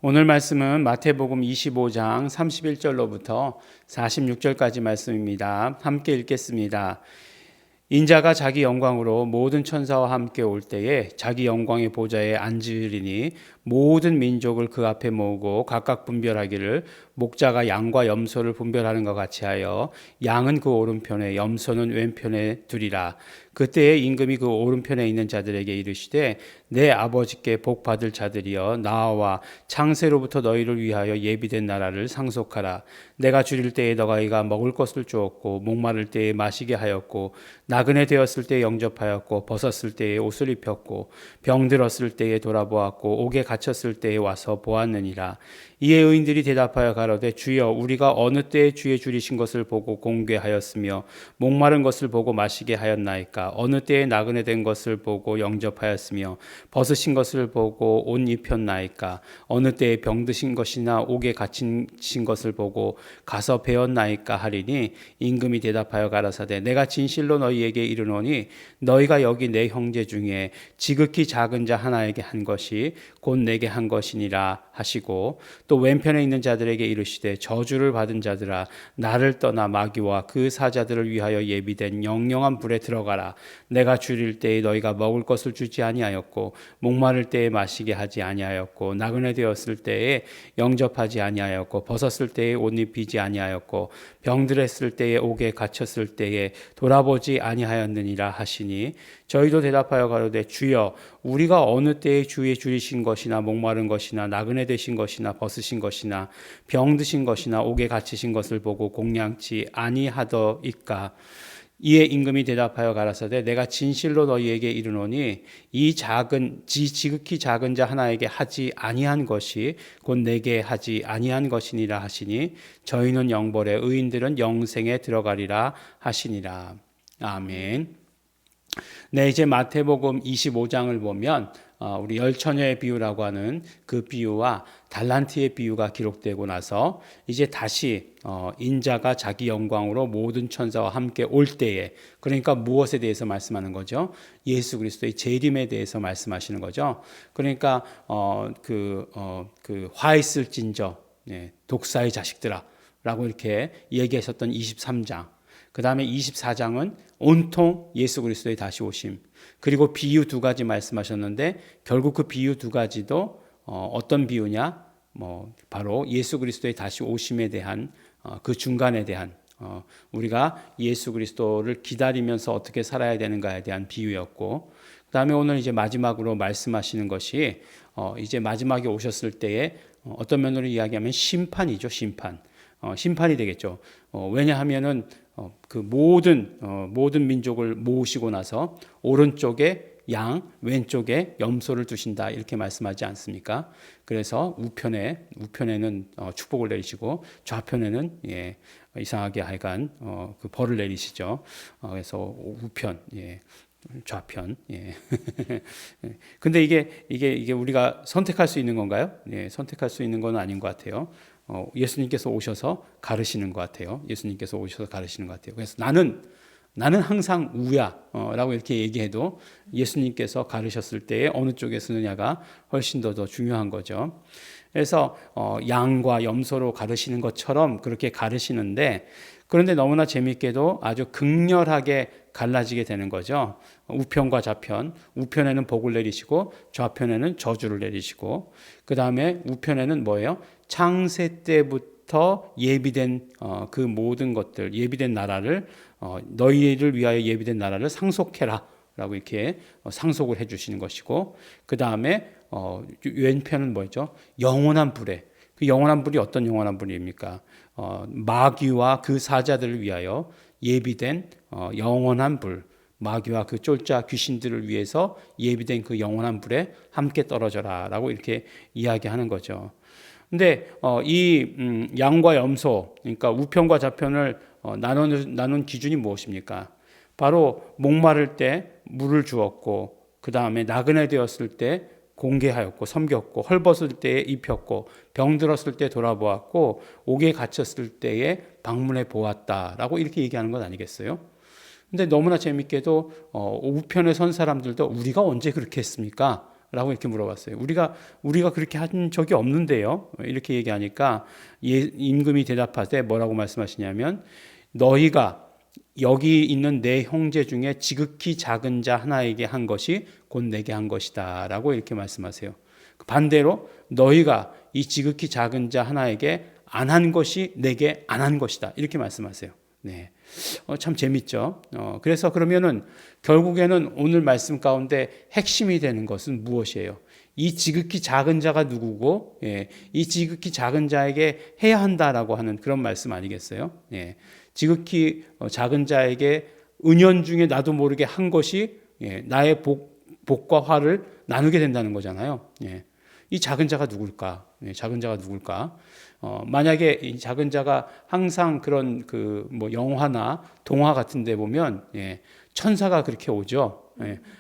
오늘 말씀은 마태복음 25장 31절로부터 46절까지 말씀입니다. 함께 읽겠습니다. 인자가 자기 영광으로 모든 천사와 함께 올 때에 자기 영광의 보좌에 앉으리니 모든 민족을 그 앞에 모으고 각각 분별하기를 목자가 양과 염소를 분별하는 것 같이 하여 양은 그 오른편에 염소는 왼편에 두리라. 그때에 임금이 그 오른편에 있는 자들에게 이르시되 내 아버지께 복 받을 자들이여 나와 창세로부터 너희를 위하여 예비된 나라를 상속하라. 내가 줄일 때에 너희가 먹을 것을 주었고 목마를 때에 마시게 하였고 나그네 되었을 때에 영접하였고 벗었을 때에 옷을 입혔고 병들었을 때에 돌아보았고 옥에 갇혔을 때에 와서 보았느니라. 이에 의인들이 대답하여 가로되 주여 우리가 어느 때에 주의 줄이신 것을 보고 공개하였으며 목마른 것을 보고 마시게 하였나이까. 어느 때에 나그네 된 것을 보고 영접하였으며 벗으신 것을 보고 옷 입혔나이까. 어느 때에 병드신 것이나 옥에 갇히신 것을 보고 가서 배웠나이까 하리니 임금이 대답하여 가라사대 내가 진실로 너희에게 이르노니 너희가 여기 내 형제 중에 지극히 작은 자 하나에게 한 것이 곧 내게 한 것이니라 하시고 또 왼편에 있는 자들에게 이르시되 저주를 받은 자들아 나를 떠나 마귀와 그 사자들을 위하여 예비된 영영한 불에 들어가라. 내가 줄일 때에 너희가 먹을 것을 주지 아니하였고 목마를 때에 마시게 하지 아니하였고 나그네 되었을 때에 영접하지 아니하였고 벗었을 때에 옷 입히지 아니하였고 병들었을 때에 옥에 갇혔을 때에 돌아보지 아니하였느니라 하시니 저희도 대답하여 가로되 주여 우리가 어느 때에 주의 줄이신 것이나 목마른 것이나 나그네 되신 것이나 벗으신 것이나 병드신 것이나 옥에 갇히신 것을 보고 공양치 아니하더이까. 이에 임금이 대답하여 가라사대 내가 진실로 너희에게 이르노니 이 지극히 작은 자 하나에게 하지 아니한 것이 곧 내게 하지 아니한 것이니라 하시니 저희는 영벌에 의인들은 영생에 들어가리라 하시니라. 아멘. 네, 이제 마태복음 25장을 보면 우리 열처녀의 비유라고 하는 그 비유와 달란트의 비유가 기록되고 나서 이제 다시 인자가 자기 영광으로 모든 천사와 함께 올 때에, 그러니까 무엇에 대해서 말씀하는 거죠? 예수 그리스도의 재림에 대해서 말씀하시는 거죠. 그러니까 화 있을진저 독사의 자식들아 라고 이렇게 얘기하셨던 23장, 그 다음에 24장은 온통 예수 그리스도의 다시 오심, 그리고 비유 두 가지 말씀하셨는데 결국 그 비유 두 가지도 어떤 비유냐? 바로 예수 그리스도의 다시 오심에 대한 그 중간에 대한 우리가 예수 그리스도를 기다리면서 어떻게 살아야 되는가에 대한 비유였고, 그 다음에 오늘 이제 마지막으로 말씀하시는 것이 이제 마지막에 오셨을 때에 어떤 면으로 이야기하면 심판이죠. 심판이 되겠죠. 왜냐하면은 그 모든 민족을 모으시고 나서 오른쪽에 양, 왼쪽에 염소를 두신다 이렇게 말씀하지 않습니까? 그래서 우편에는 축복을 내리시고 좌편에는 이상하게 하여간 그 벌을 내리시죠. 그래서 우편, 좌편. 근데 이게 우리가 선택할 수 있는 건가요? 선택할 수 있는 건 아닌 것 같아요. 예수님께서 오셔서 가르시는 것 같아요. 그래서 나는 항상 우야라고 이렇게 얘기해도 예수님께서 가르셨을 때에 어느 쪽에 쓰느냐가 훨씬 더 중요한 거죠. 그래서 양과 염소로 가르시는 것처럼 그렇게 가르시는데, 그런데 너무나 재미있게도 아주 극렬하게 갈라지게 되는 거죠. 우편과 좌편, 우편에는 복을 내리시고 좌편에는 저주를 내리시고, 그 다음에 우편에는 뭐예요? 창세 때부터 예비된 그 모든 것들, 예비된 나라를 너희를 위하여 예비된 나라를 상속해라 라고 이렇게 상속을 해주시는 것이고, 그 다음에 왼편은 뭐죠? 영원한 불에, 그 영원한 불이 어떤 영원한 불입니까? 마귀와 그 사자들을 위하여 예비된 영원한 불, 마귀와 그 쫄자 귀신들을 위해서 예비된 그 영원한 불에 함께 떨어져라 라고 이렇게 이야기하는 거죠. 근데 이 양과 염소, 그러니까 우편과 좌편을 나눈 기준이 무엇입니까? 바로 목마를 때 물을 주었고, 그 다음에 나그네 되었을 때 공개하였고 섬겼고, 헐벗을 때에 입혔고, 병들었을 때 돌아보았고, 옥에 갇혔을 때에 방문해 보았다라고 이렇게 얘기하는 것 아니겠어요? 근데 너무나 재밌게도 우편에 선 사람들도 우리가 언제 그렇게 했습니까? 라고 이렇게 물어봤어요. 우리가 그렇게 한 적이 없는데요. 이렇게 얘기하니까 임금이 대답하되 뭐라고 말씀하시냐면 너희가 여기 있는 내 형제 중에 지극히 작은 자 하나에게 한 것이 곧 내게 한 것이다 라고 이렇게 말씀하세요. 반대로 너희가 이 지극히 작은 자 하나에게 안 한 것이 내게 안 한 것이다 이렇게 말씀하세요. 네, 참 재밌죠. 그래서 그러면은 결국에는 오늘 말씀 가운데 핵심이 되는 것은 무엇이에요? 이 지극히 작은 자가 누구고, 이 지극히 작은 자에게 해야 한다라고 하는 그런 말씀 아니겠어요? 지극히 작은 자에게 은연중에 나도 모르게 한 것이 나의 복과 화를 나누게 된다는 거잖아요. 이 작은 자가 누굴까? 작은 자가 누굴까? 만약에 이 작은 자가 항상 그런 뭐 영화나 동화 같은 데 보면 천사가 그렇게 오죠.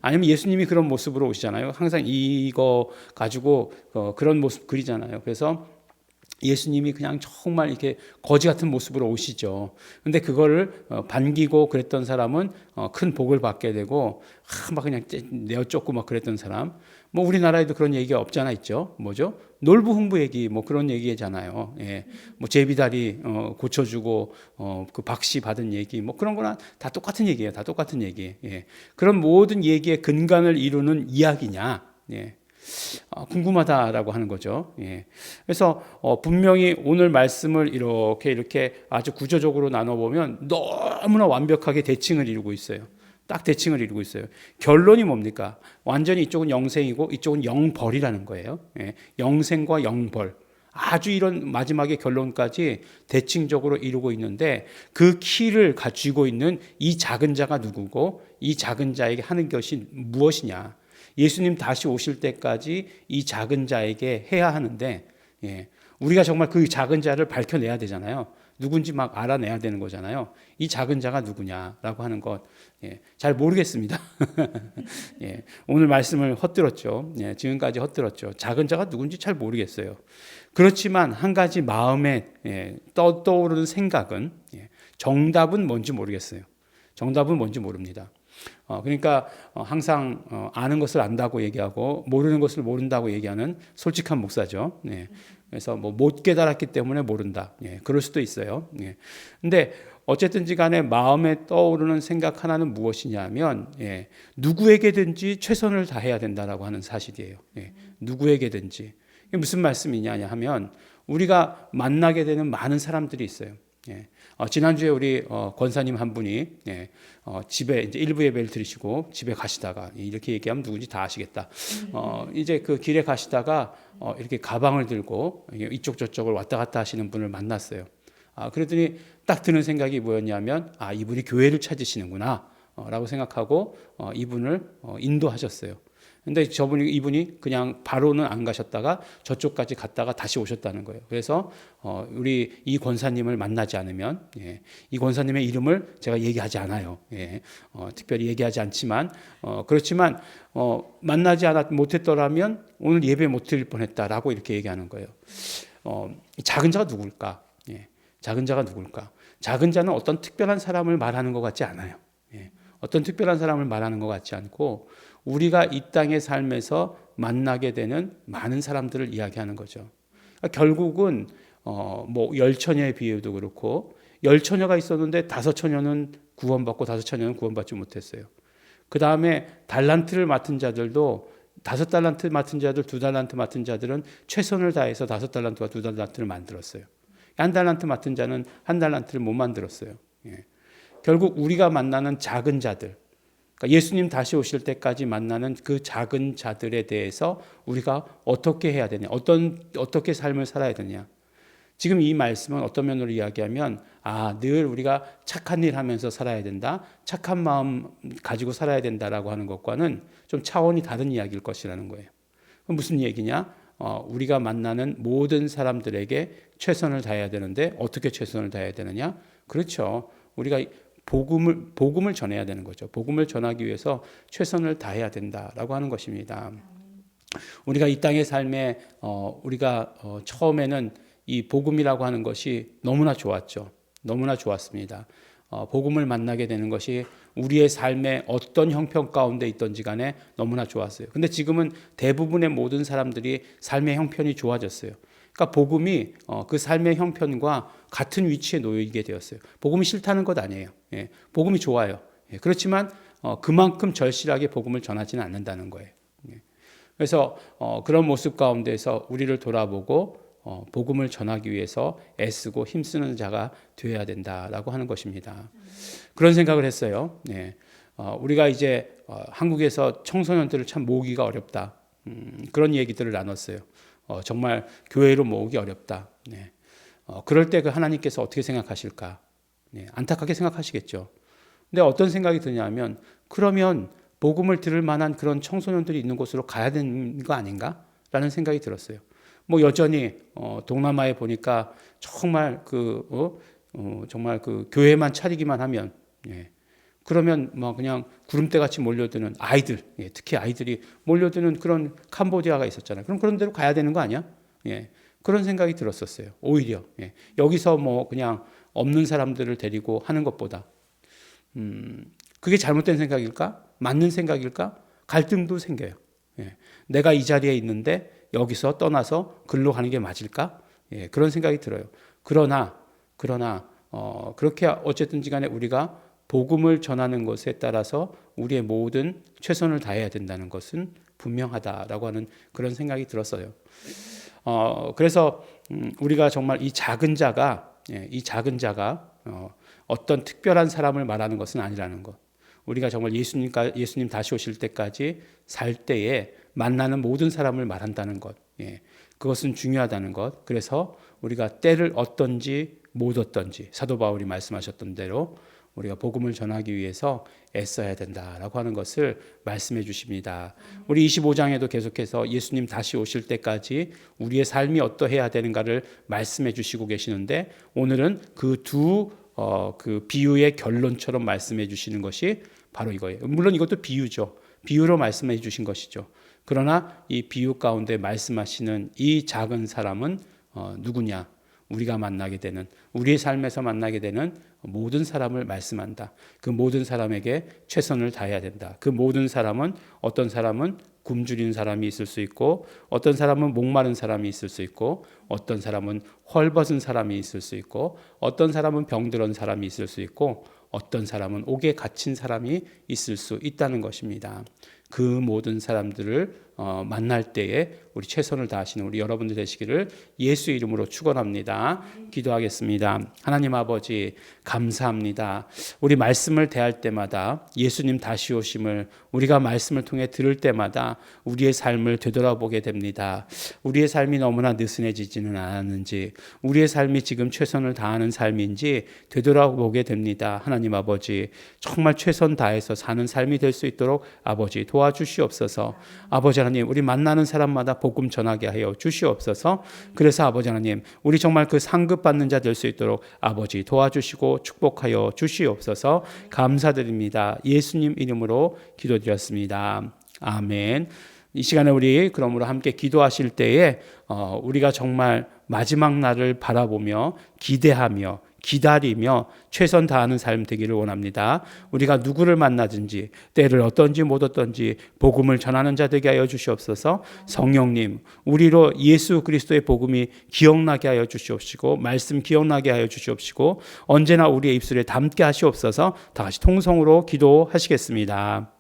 아니면 예수님이 그런 모습으로 오시잖아요. 항상 이거 가지고 그런 모습 그리잖아요. 그래서 예수님이 그냥 정말 이렇게 거지 같은 모습으로 오시죠. 근데 그거를 반기고 그랬던 사람은 큰 복을 받게 되고 막 그냥 내어 쫓고 막 그랬던 사람. 뭐 우리나라에도 그런 얘기가 없잖아 있죠. 뭐죠? 놀부흥부 얘기 뭐 그런 얘기잖아요. 뭐 제비다리 고쳐주고 그 박씨 받은 얘기 뭐 그런 거랑 다 똑같은 얘기예요. 다 똑같은 얘기. 그런 모든 얘기의 근간을 이루는 이야기냐? 궁금하다라고 하는 거죠. 그래서 분명히 오늘 말씀을 이렇게 아주 구조적으로 나눠보면 너무나 완벽하게 대칭을 이루고 있어요. 딱 대칭을 이루고 있어요. 결론이 뭡니까? 완전히 이쪽은 영생이고 이쪽은 영벌이라는 거예요. 영생과 영벌. 아주 이런 마지막의 결론까지 대칭적으로 이루고 있는데 그 키를 갖추고 있는 이 작은 자가 누구고 이 작은 자에게 하는 것이 무엇이냐? 예수님 다시 오실 때까지 이 작은 자에게 해야 하는데 우리가 정말 그 작은 자를 밝혀내야 되잖아요. 누군지 막 알아내야 되는 거잖아요. 이 작은 자가 누구냐라고 하는 것 잘 모르겠습니다. 오늘 말씀을 헛들었죠. 지금까지 헛들었죠. 작은 자가 누군지 잘 모르겠어요. 그렇지만 한 가지 마음에 떠오르는 생각은 정답은 뭔지 모르겠어요. 정답은 뭔지 모릅니다. 그러니까 항상 아는 것을 안다고 얘기하고 모르는 것을 모른다고 얘기하는 솔직한 목사죠. 그래서 뭐 못 깨달았기 때문에 모른다. 그럴 수도 있어요. 근데 어쨌든지 간에 마음에 떠오르는 생각 하나는 무엇이냐면 누구에게든지 최선을 다해야 된다라고 하는 사실이에요. 누구에게든지. 이게 무슨 말씀이냐 하면 우리가 만나게 되는 많은 사람들이 있어요. 지난주에 우리 권사님 한 분이 집에 이제 일부 예배를 드리시고 집에 가시다가 이렇게 얘기하면 누군지 다 아시겠다. 이제 그 길에 가시다가 이렇게 가방을 들고 이쪽 저쪽을 왔다 갔다 하시는 분을 만났어요. 그랬더니 딱 드는 생각이 뭐였냐면 이분이 교회를 찾으시는구나 라고 생각하고 이분을 인도하셨어요. 근데 이분이 그냥 바로는 안 가셨다가 저쪽까지 갔다가 다시 오셨다는 거예요. 그래서 우리 이 권사님을 만나지 않으면 이 권사님의 이름을 제가 얘기하지 않아요. 특별히 얘기하지 않지만 그렇지만 만나지 못했더라면 오늘 예배 못 드릴 뻔했다라고 이렇게 얘기하는 거예요. 작은 자가 누굴까? 작은 자가 누굴까? 작은 자는 어떤 특별한 사람을 말하는 것 같지 않아요. 어떤 특별한 사람을 말하는 것 같지 않고 우리가 이 땅의 삶에서 만나게 되는 많은 사람들을 이야기하는 거죠. 그러니까 결국은 뭐 10처녀의 비유도 그렇고 10처녀가 있었는데 5처녀는 구원받고 5처녀는 구원받지 못했어요. 그 다음에 달란트를 맡은 자들도 5달란트 맡은 자들, 2달란트 맡은 자들은 최선을 다해서 5달란트와 2달란트를 만들었어요. 1달란트 맡은 자는 1달란트를 못 만들었어요. 결국 우리가 만나는 작은 자들, 그러니까 예수님 다시 오실 때까지 만나는 그 작은 자들에 대해서 우리가 어떻게 해야 되냐, 어떻게 삶을 살아야 되냐. 지금 이 말씀은 어떤 면으로 이야기하면 늘 우리가 착한 일 하면서 살아야 된다, 착한 마음 가지고 살아야 된다라고 하는 것과는 좀 차원이 다른 이야기일 것이라는 거예요. 그럼 무슨 얘기냐? 우리가 만나는 모든 사람들에게 최선을 다해야 되는데 어떻게 최선을 다해야 되느냐? 그렇죠. 우리가 복음을 전해야 되는 거죠. 복음을 전하기 위해서 최선을 다해야 된다라고 하는 것입니다. 우리가 이 땅의 삶에 우리가 처음에는 이 복음이라고 하는 것이 너무나 좋았죠. 너무나 좋았습니다. 복음을 만나게 되는 것이 우리의 삶의 어떤 형편 가운데 있든지 간에 너무나 좋았어요. 근데 지금은 대부분의 모든 사람들이 삶의 형편이 좋아졌어요. 그러니까 복음이 그 삶의 형편과 같은 위치에 놓이게 되었어요. 복음이 싫다는 것 아니에요. 예, 복음이 좋아요. 예, 그렇지만 그만큼 절실하게 복음을 전하지는 않는다는 거예요. 예, 그래서 그런 모습 가운데서 우리를 돌아보고 복음을 전하기 위해서 애쓰고 힘쓰는 자가 되어야 된다라고 하는 것입니다. 그런 생각을 했어요. 예, 우리가 이제 한국에서 청소년들을 참 모으기가 어렵다. 그런 얘기들을 나눴어요. 정말 교회로 모으기 어렵다. 네. 그럴 때 그 하나님께서 어떻게 생각하실까? 네, 안타깝게 생각하시겠죠. 근데 어떤 생각이 드냐면 그러면 복음을 들을 만한 그런 청소년들이 있는 곳으로 가야 되는 거 아닌가? 라는 생각이 들었어요. 뭐 여전히 동남아에 보니까 정말 정말 그 교회만 차리기만 하면 예, 그러면 뭐 그냥 구름대 같이 몰려드는 아이들, 예, 특히 아이들이 몰려드는 그런 캄보디아가 있었잖아요. 그럼 그런 데로 가야 되는 거 아니야? 예, 그런 생각이 들었었어요. 오히려 예, 여기서 뭐 그냥 없는 사람들을 데리고 하는 것보다 그게 잘못된 생각일까? 맞는 생각일까? 갈등도 생겨요. 예, 내가 이 자리에 있는데 여기서 떠나서 글로 가는 게 맞을까? 예, 그런 생각이 들어요. 그러나 그렇게 어쨌든지 간에 우리가 복음을 전하는 것에 따라서 우리의 모든 최선을 다해야 된다는 것은 분명하다라고 하는 그런 생각이 들었어요. 그래서 우리가 정말 이 작은 자가 어떤 특별한 사람을 말하는 것은 아니라는 것. 우리가 정말 예수님 다시 오실 때까지 살 때에 만나는 모든 사람을 말한다는 것. 예, 그것은 중요하다는 것. 그래서 우리가 때를 얻든지 못 얻든지 사도 바울이 말씀하셨던 대로 우리가 복음을 전하기 위해서 애써야 된다라고 하는 것을 말씀해 주십니다. 우리 25장에도 계속해서 예수님 다시 오실 때까지 우리의 삶이 어떠해야 되는가를 말씀해 주시고 계시는데 오늘은 그 비유의 결론처럼 말씀해 주시는 것이 바로 이거예요. 물론 이것도 비유죠. 비유로 말씀해 주신 것이죠. 그러나 이 비유 가운데 말씀하시는 이 작은 사람은 누구냐? 우리가 만나게 되는, 우리의 삶에서 만나게 되는 모든 사람을 말씀한다. 그 모든 사람에게 최선을 다해야 된다. 그 모든 사람은 어떤 사람은 굶주린 사람이 있을 수 있고 어떤 사람은 목마른 사람이 있을 수 있고 어떤 사람은 헐벗은 사람이 있을 수 있고 어떤 사람은 병들은 사람이 있을 수 있고 어떤 사람은 옥에 갇힌 사람이 있을 수 있다는 것입니다. 그 모든 사람들을 만날 때에 우리 최선을 다하시는 우리 여러분들 되시기를 예수 이름으로 축원합니다. 기도하겠습니다. 하나님 아버지 감사합니다. 우리 말씀을 대할 때마다 예수님 다시 오심을 우리가 말씀을 통해 들을 때마다 우리의 삶을 되돌아보게 됩니다. 우리의 삶이 너무나 느슨해지지는 않았는지 우리의 삶이 지금 최선을 다하는 삶인지 되돌아보게 됩니다. 하나님 아버지 정말 최선 다해서 사는 삶이 될 수 있도록 아버지 도와주시옵소서. 아버지 하나님 우리 만나는 사람마다 복음 전하게 하여 주시옵소서. 그래서 아버지 하나님 우리 정말 그 상급 받는 자 될 수 있도록 아버지 도와주시고 축복하여 주시옵소서. 감사드립니다. 예수님 이름으로 기도드렸습니다. 아멘. 이 시간에 우리 그러므로 함께 기도하실 때에 우리가 정말 마지막 날을 바라보며 기대하며 기다리며 최선 다하는 삶 되기를 원합니다. 우리가 누구를 만나든지 때를 어떤지 못 어떤지 복음을 전하는 자 되게 하여 주시옵소서. 성령님 우리로 예수 그리스도의 복음이 기억나게 하여 주시옵시고 말씀 기억나게 하여 주시옵시고 언제나 우리의 입술에 담게 하시옵소서. 다 같이 통성으로 기도하시겠습니다.